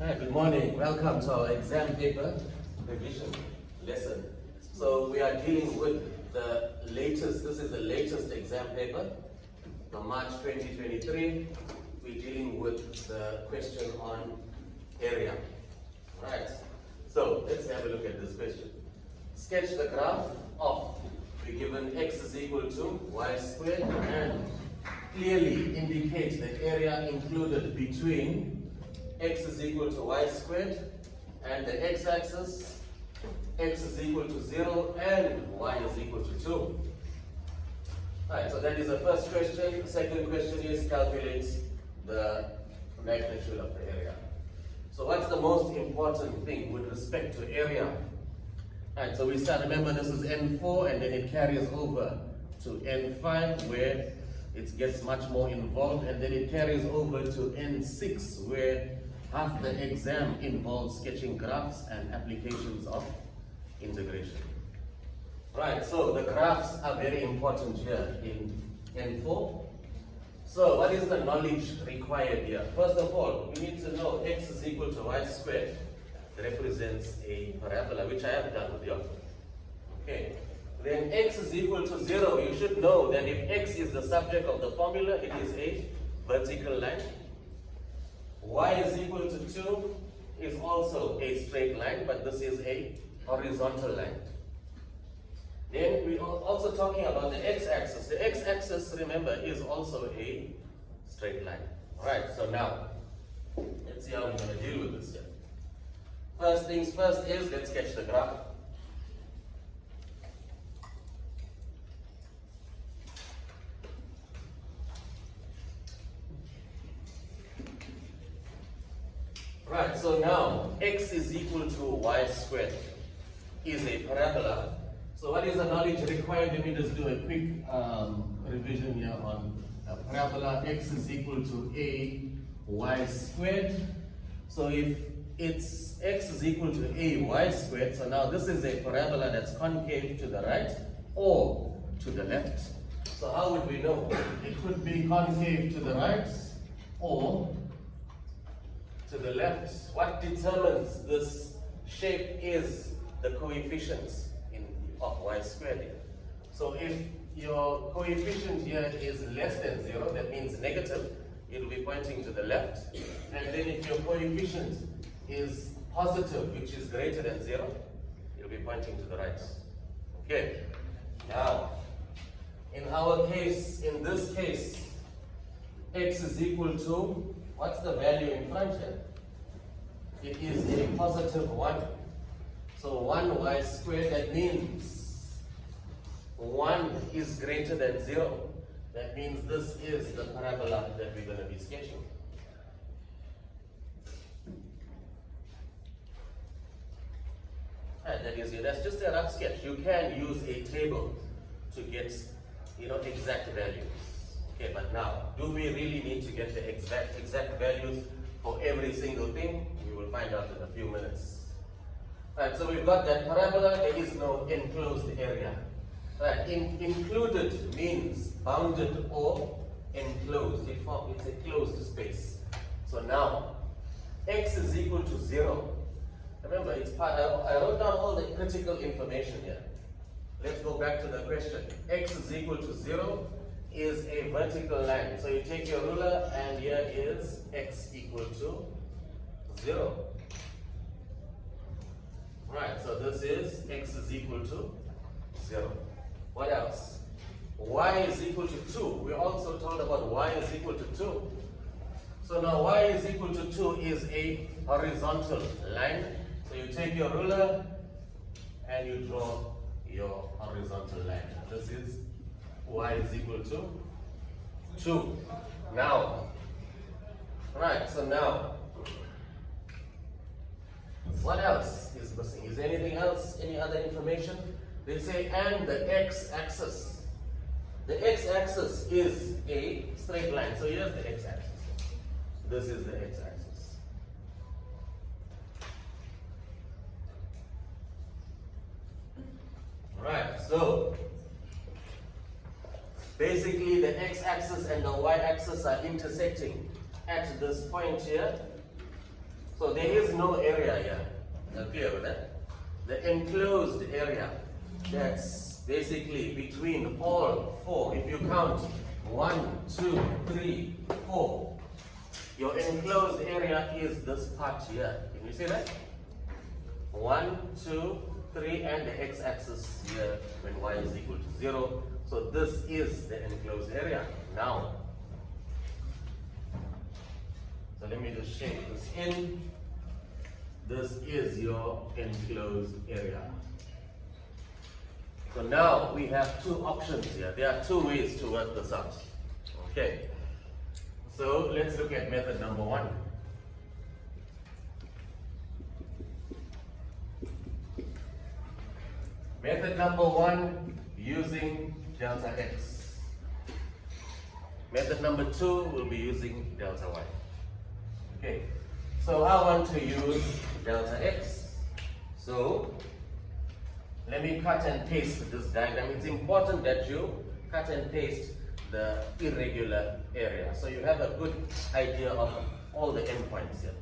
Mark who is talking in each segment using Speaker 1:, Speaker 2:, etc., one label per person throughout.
Speaker 1: Hi, good morning. Welcome to our exam paper revision lesson. So we are dealing with the latest, this is the latest exam paper from March 2023. We're dealing with the question on area. Right. So let's have a look at this question. Sketch the graph of, we're given x is equal to y squared and clearly indicate the area included between x is equal to y squared and the x-axis, x is equal to 0 and y is equal to 2. Alright, so that is the first question. The second question is calculate the magnitude of the area. So what's the most important thing with respect to area? Alright, so we start, remember this is N4 and then it carries over to N5 where it gets much more involved, and then it carries over to N6 where half the exam involves sketching graphs and applications of integration. Right, so the graphs are very important here in N4. So what is the knowledge required here? First of all, we need to know x is equal to y squared represents a parabola, which I have done with you. Okay. Then x is equal to 0. You should know that if x is the subject of the formula, it is a vertical line. Y is equal to 2 is also a straight line, but this is a horizontal line. Then we are also talking about the x-axis. The x-axis, remember, is also a straight line. Alright, so now, let's see how we're going to deal with this here. First things first is, let's sketch the graph. Right, so now x is equal to y squared is a parabola. So what is the knowledge required? Let me just do a quick revision here on a parabola. X is equal to a y squared. So if it's x is equal to a y squared, so now this is a parabola that's concave to the right or to the left. So how would we know? It could be concave to the right or to the left. What determines this shape is the coefficients of y squared here. So if your coefficient here is less than 0, that means negative, it will be pointing to the left. And then if your coefficient is positive, which is greater than 0, it will be pointing to the right. Okay. Now, in our case, in this case, x is equal to, what's the value in front here? It is a positive 1. So 1y squared, that means 1 is greater than 0. That means this is the parabola that we're going to be sketching. And that is it. That's just a rough sketch. You can use a table to get, exact values. Okay, but now, do we really need to get the exact values for every single thing? We will find out in a few minutes. Right, so we've got that parabola, there is no enclosed area. Right, included means bounded or enclosed. It's a closed space. So now, x is equal to 0. Remember, I wrote down all the critical information here. Let's go back to the question. X is equal to 0 is a vertical line. So you take your ruler and here is x equal to 0. Right, so this is x is equal to 0. What else? Y is equal to 2. We also told about y is equal to 2. So now y is equal to 2 is a horizontal line. So you take your ruler and you draw your horizontal line. This is y is equal to 2. Now, right, so now, what else is missing? Is there anything else, any other information? They say, and the x-axis. The x-axis is a straight line. So here's the x-axis. This is the x-axis. Right, so basically the x-axis and the y-axis are intersecting at this point here. So there is no area here. Are you clear with that? The enclosed area, that's basically between all four. If you count 1, 2, 3, 4, your enclosed area is this part here. Can you see that? 1, 2, 3, and the x-axis here when y is equal to 0. So this is the enclosed area. Now, so let me just shape this in. This is your enclosed area. So now we have two options here. There are two ways to work this out. Okay. So let's look at method number 1. Method number 1, using delta x. Method number 2 will be using delta y. Okay, so I want to use delta x. So let me cut and paste this diagram. It's important that you cut and paste the irregular area, so you have a good idea of all the endpoints here.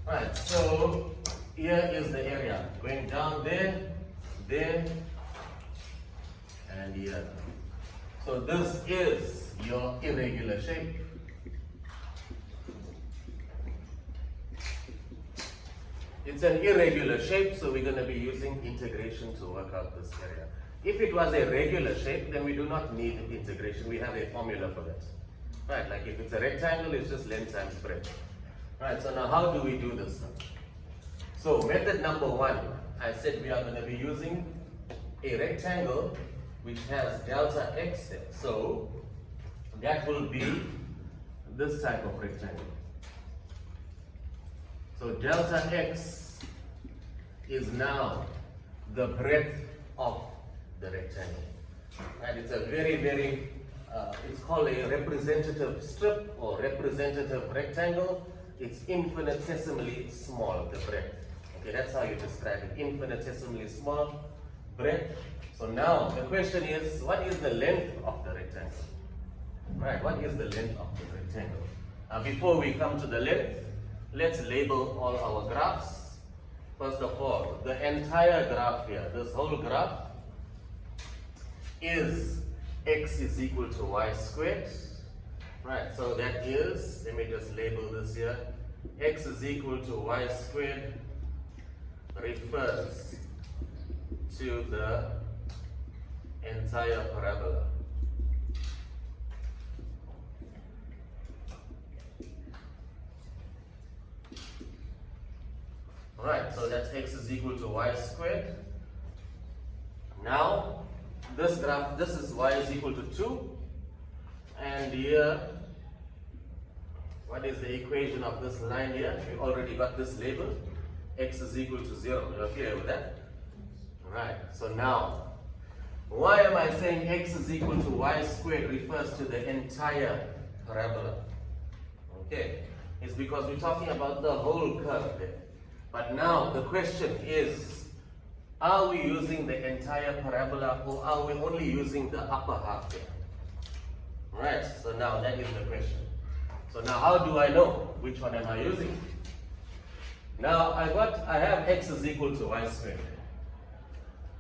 Speaker 1: Right, so here is the area going down there, and here. So this is your irregular shape. It's an irregular shape, so we're going to be using integration to work out this area. If it was a regular shape, then we do not need integration. We have a formula for that. Right, like if it's a rectangle, it's just length times breadth. Right, so now how do we do this now? So method number 1, I said we are going to be using a rectangle which has delta x there. So that will be this type of rectangle. So delta x is now the breadth of the rectangle. And it's a very, it's called a representative strip or representative rectangle. It's infinitesimally small, the breadth. Okay, that's how you describe it, infinitesimally small breadth. So now the question is, what is the length of the rectangle? Right, what is the length of the rectangle? Before we come to the length, let's label all our graphs. First of all, the entire graph here, this whole graph, is x is equal to y squared. Right, so that is, let me just label this here, x is equal to y squared refers to the entire parabola. Right, so that's x is equal to y squared. Now, this graph, this is y is equal to 2. And here, what is the equation of this line here? We already got this label. X is equal to 0. You're clear with that? Right, so now, why am I saying x is equal to y squared refers to the entire parabola? Okay, it's because we're talking about the whole curve there. But now the question is, are we using the entire parabola or are we only using the upper half there? Right, so now that is the question. So now how do I know which one am I using? Now I have x is equal to y squared.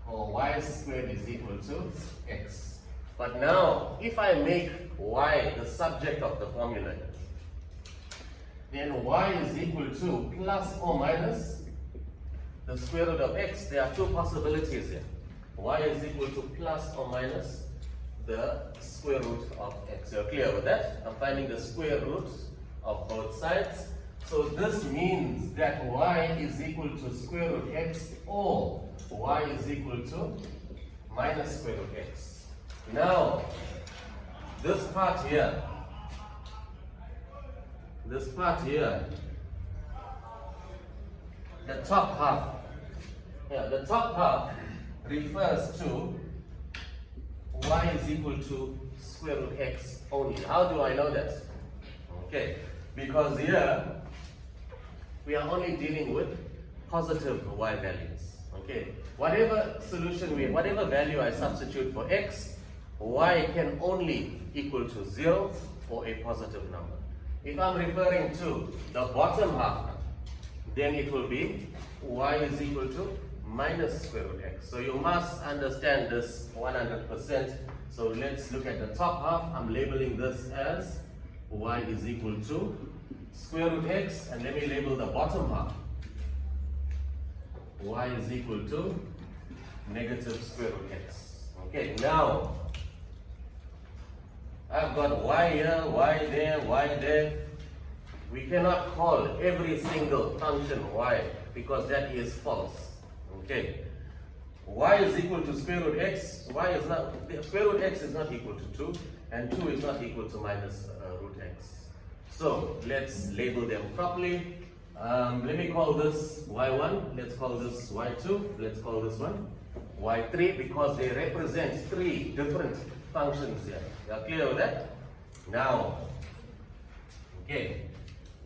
Speaker 1: Or y squared is equal to x. But now if I make y the subject of the formula, then y is equal to plus or minus the square root of x. There are two possibilities here. Y is equal to plus or minus the square root of x. You're clear with that? I'm finding the square root of both sides. So this means that y is equal to square root x or y is equal to minus square root x. Now, this part here, the top half refers to y is equal to square root x only. How do I know that? Okay, because here we are only dealing with positive y values. Okay, whatever value I substitute for x, y can only equal to 0 or a positive number. If I'm referring to the bottom half, then it will be y is equal to minus square root x. So you must understand this 100%. So let's look at the top half. I'm labeling this as y is equal to square root x, and let me label the bottom half. Y is equal to negative square root x. Okay, now I've got y here, y there, y there. We cannot call every single function y because that is false. Okay, y is equal to square root x. Y is not, square root x is not equal to 2, and 2 is not equal to minus root x. So let's label them properly. Let me call this y1, let's call this y2, let's call this one y3, because they represent three different functions here. You are clear with that? Now, okay,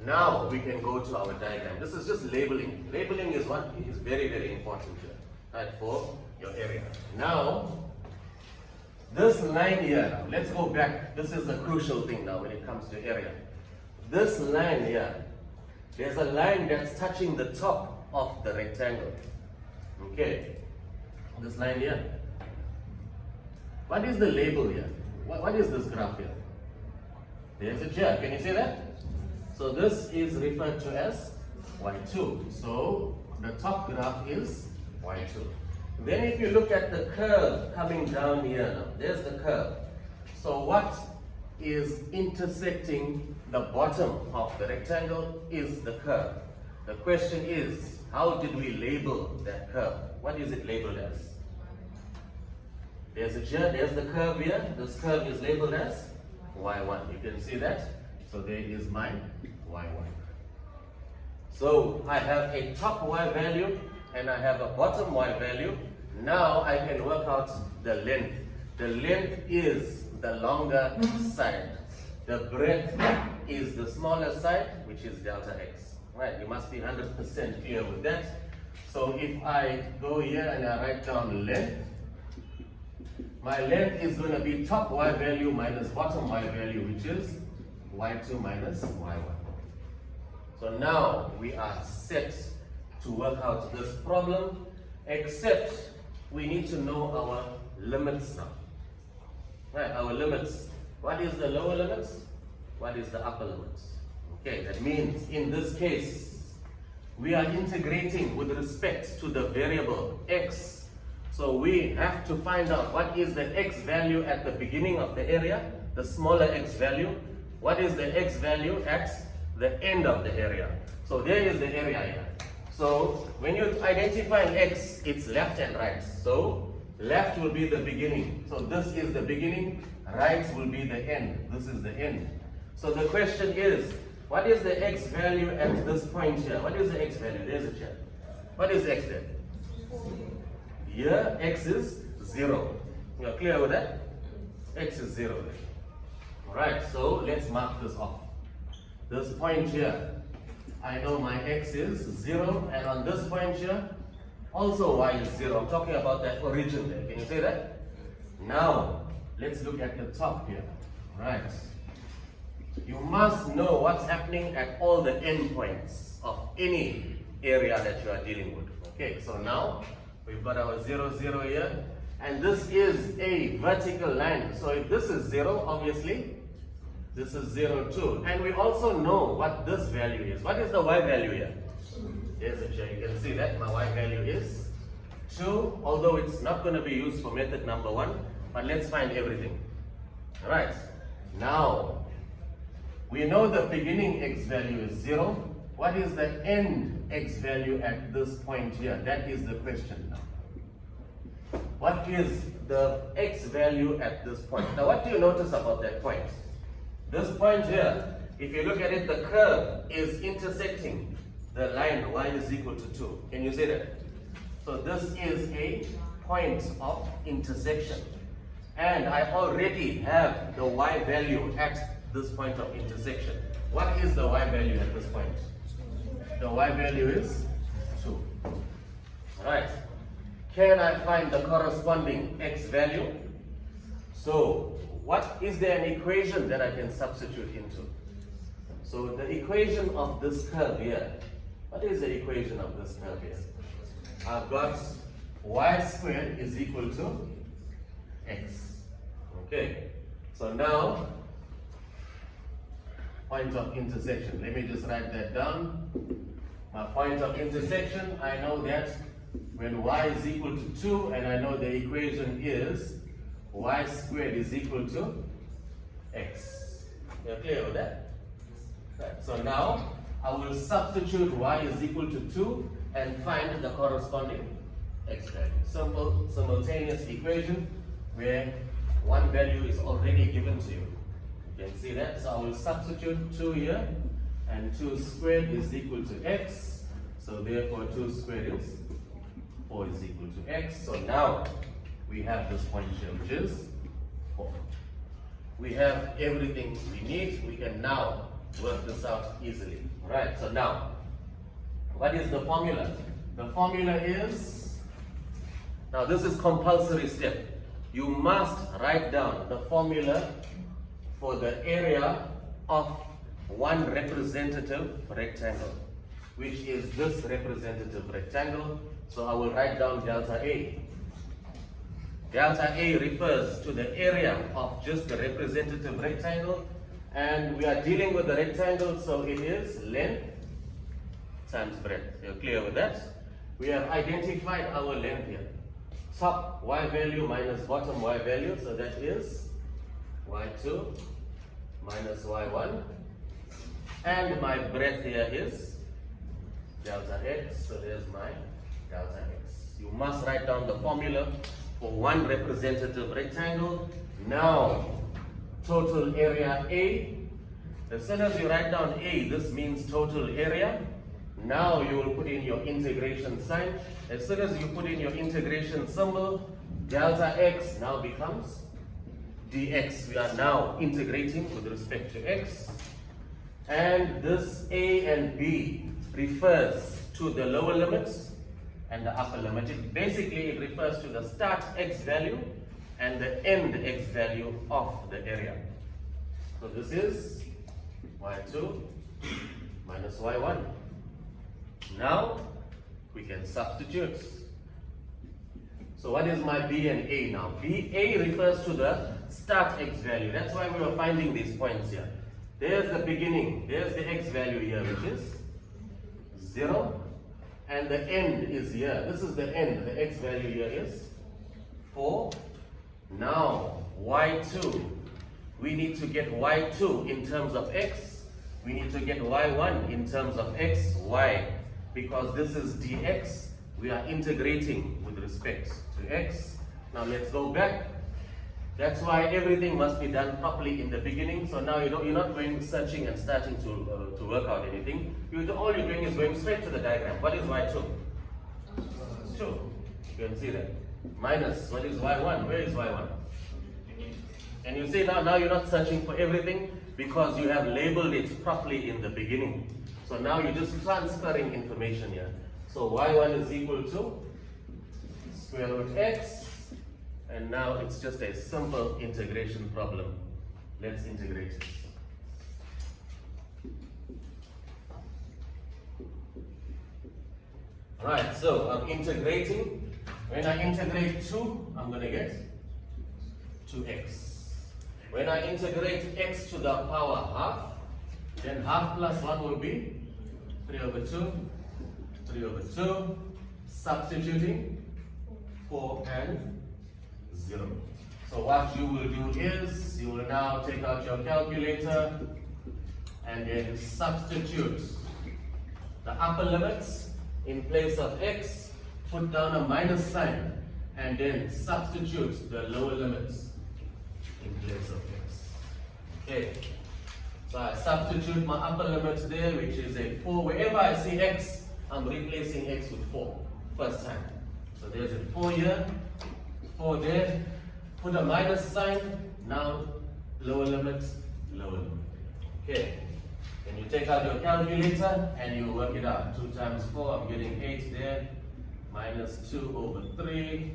Speaker 1: now we can go to our diagram. This is just labeling. Labeling is what is very, very important here, right, for your area. Now, this line here, let's go back. This is the crucial thing now when it comes to area. This line here, there's a line that's touching the top of the rectangle. Okay, this line here. What is the label here? What is this graph here? There's a chair. Can you see that? So this is referred to as y2. So the top graph is y2. Then if you look at the curve coming down here now, there's the curve. So what is intersecting the bottom of the rectangle is the curve. The question is, how did we label that curve? What is it labeled as? There's the curve here. This curve is labeled as y1. You can see that. So there is my y1. So I have a top y value and I have a bottom y value. Now I can work out the length. The length is the longer side. The breadth is the smaller side, which is delta x. Right? You must be 100% clear with that. So if I go here and I write down length, my length is going to be top y value minus bottom y value, which is y2 minus y1. So now we are set to work out this problem, except we need to know our limits now. Right, our limits. What is the lower limits? What is the upper limits? Okay, that means in this case, we are integrating with respect to the variable x. So we have to find out what is the x value at the beginning of the area, the smaller x value. What is the x value at the end of the area? So there is the area here. So when you identify an x, it's left and right. So left will be the beginning. So this is the beginning, right will be the end. This is the end. So the question is, what is the x value at this point here? What is the x value? There's a check. What is x there? Here, x is 0. You are clear with that? X is 0. Alright, so let's mark this off. This point here, I know my x is 0, and on this point here, also y is 0. I'm talking about that origin there. Can you say that? Now, let's look at the top here. Right. You must know what's happening at all the endpoints of any area that you are dealing with. Okay, so now we've got our 0, 0 here, and this is a vertical line. So if this is 0, obviously, this is 0 too. And we also know what this value is. What is the y value here? There's a check. You can see that my y value is 2, although it's not going to be used for method number 1, but let's find everything. Alright, now we know the beginning x value is 0. What is the end x value at this point here? That is the question now. What is the x value at this point? Now what do you notice about that point? This point here, if you look at it, the curve is intersecting the line y is equal to 2. Can you see that? So this is a point of intersection. And I already have the y value at this point of intersection. What is the y value at this point? The y value is 2. Alright. Can I find the corresponding x value? So, is there an equation that I can substitute into? So the equation of this curve here What is the equation of this curve here? I've got y squared is equal to x. Okay, so now point of intersection. Let me just write that down. My point of intersection, I know that when y is equal to 2, and I know the equation is y squared is equal to x. You're clear with that? Right. So now I will substitute y is equal to 2 and find the corresponding x value. Simple, simultaneous equation where one value is already given to you. You can see that. So I will substitute 2 here, and 2 squared is equal to x. So therefore 2 squared is 4 is equal to x. So now we have this point here, which is 4. We have everything we need. We can now work this out easily. Right, so now, what is the formula? The formula is, now this is compulsory step. You must write down the formula for the area of one representative rectangle, which is this representative rectangle. So I will write down delta A. Delta A refers to the area of just the representative rectangle, and we are dealing with the rectangle, so it is length times breadth. You're clear with that? We have identified our length here. Top y value minus bottom y value, so that is y2 minus y1. And my breadth here is delta x, so there's my delta x. You must write down the formula for one representative rectangle. Now, total area A. As soon as you write down A, this means total area. Now you will put in your integration sign. As soon as you put in your integration symbol, delta x now becomes dx. We are now integrating with respect to x. And this A and B refers to the lower limits and the upper limit. Basically, it refers to the start x value and the end x value of the area. So this is y2 minus y1. Now we can substitute. So what is my B and A now? A refers to the start x value. That's why we were finding these points here. There's the beginning. There's the x value here, which is 0. And the end is here. This is the end. The x value here is 4. Now, y2. We need to get y2 in terms of x. We need to get y1 in terms of x, y. Because this is dx, we are integrating with respect to x. Now let's go back. That's why everything must be done properly in the beginning. So now you're not going searching and starting to work out anything. All you're doing is going straight to the diagram. What is y2? 2. You can see that. Minus, what is y1? Where is y1? And you see now you're not searching for everything because you have labeled it properly in the beginning. So now you're just transferring information here. So y1 is equal to square root x. And now it's just a simple integration problem. Let's integrate it. Alright, so I'm integrating. When I integrate 2, I'm going to get 2x. When I integrate x to the power half, then half plus 1 will be 3 over 2, 3 over 2, substituting 4 and 0. So what you will do is, you will now take out your calculator and then substitute the upper limits in place of x, put down a minus sign, and then substitute the lower limits in place of x. Okay, so I substitute my upper limit there, which is a 4. Wherever I see x, I'm replacing x with 4, first time. So there's a 4 here, 4 there, put a minus sign, now lower limit, lower limit. Okay, then you take out your calculator and you work it out. 2 times 4, I'm getting 8 there, minus 2 over 3.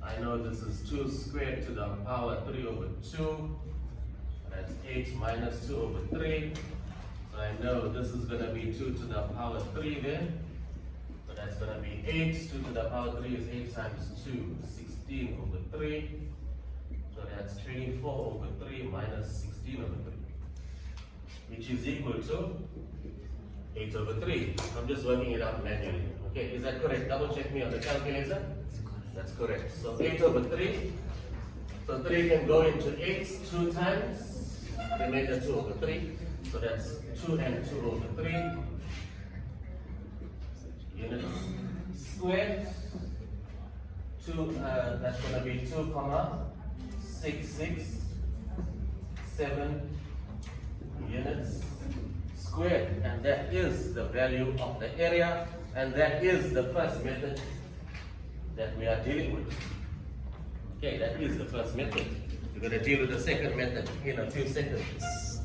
Speaker 1: I know this is 2 squared to the power 3 over 2. That's 8 minus 2 over 3. I know this is going to be 2 to the power 3 there. So that's going to be 8. 2 to the power 3 is 8 times 2, 16 over 3. So that's 24 over 3 minus 16 over 3, which is equal to 8 over 3. I'm just working it out manually. Okay, is that correct? Double check me on the calculator. That's correct. So 8 over 3. So 3 can go into 8 2 times. Remainder 2 over 3. So that's 2 and 2 over 3. Units squared. 2, that's going to be 2 comma 6 6 7 units squared, and that is the value of the area, and that is the first method that we are dealing with. Okay, that is the first method. We're going to deal with the second method in a few seconds.